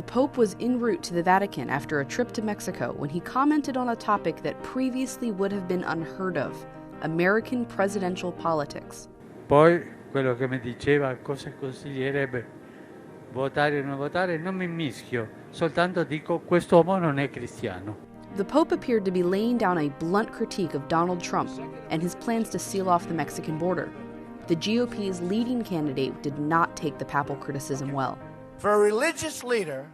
The Pope was en route to the Vatican after a trip to Mexico when he commented on a topic that previously would have been unheard of: American presidential politics. Poi, quello che mi diceva cosa consiglierebbe votare o non votare, non mi mischio, soltanto dico quest'uomo non è cristiano. The Pope appeared to be laying down a blunt critique of Donald Trump and his plans to seal off the Mexican border. The GOP's leading candidate did not take the papal criticism well. For a religious leader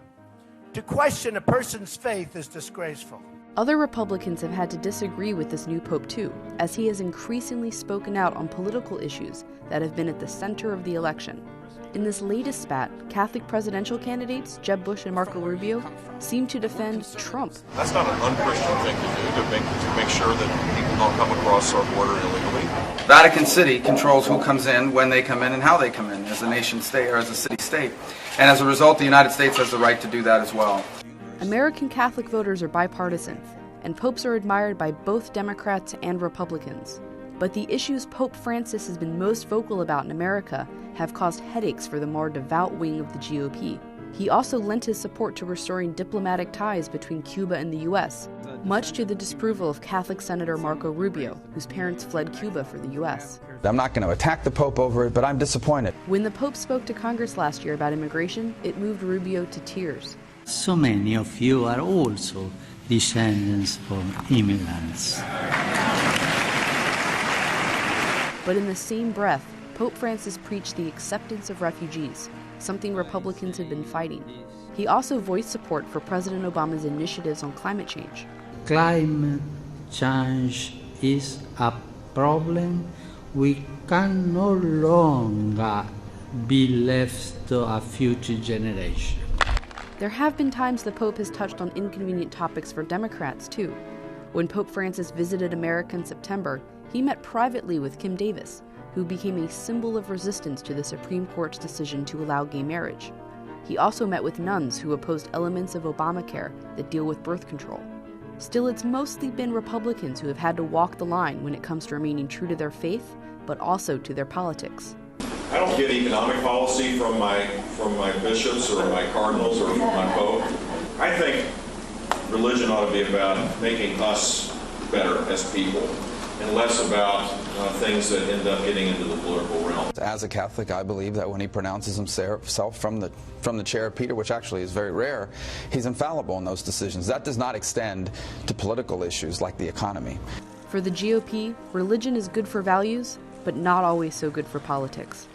to question a person's faith is disgraceful. Other Republicans have had to disagree with this new Pope too, as he has increasingly spoken out on political issues that have been at the center of the election. In this latest spat, Catholic presidential candidates Jeb Bush and Marco Rubio seem to defend Trump. That's not an unchristian thing to do, to make sure that people don't come across our border illegally. Vatican City controls who comes in, when they come in, and how they come in as a nation state or as a city state. And as a result, the United States has the right to do that as well. American Catholic voters are bipartisan, and popes are admired by both Democrats and Republicans. But the issues Pope Francis has been most vocal about in America have caused headaches for the more devout wing of the GOP. He also lent his support to restoring diplomatic ties between Cuba and the U.S., much to the disapproval of Catholic Senator Marco Rubio, whose parents fled Cuba for the U.S. I'm not going to attack the Pope over it, but I'm disappointed. When the Pope spoke to Congress last year about immigration, it moved Rubio to tears. So many of you are also descendants of immigrants. But in the same breath, Pope Francis preached the acceptance of refugees, something Republicans had been fighting. He also voiced support for President Obama's initiatives on climate change. Climate change is a problem we can no longer be left to a future generation. There have been times the Pope has touched on inconvenient topics for Democrats, too. When Pope Francis visited America in September, he met privately with Kim Davis, who became a symbol of resistance to the Supreme Court's decision to allow gay marriage. He also met with nuns who opposed elements of Obamacare that deal with birth control. Still, it's mostly been Republicans who have had to walk the line when it comes to remaining true to their faith, but also to their politics. I don't get economic policy from my bishops or my cardinals or from my pope. I think religion ought to be about making us better as people, and less about things that end up getting into the political realm. As a Catholic, I believe that when he pronounces himself from the chair of Peter, which actually is very rare, he's infallible in those decisions. That does not extend to political issues like the economy. For the GOP, religion is good for values, but not always so good for politics.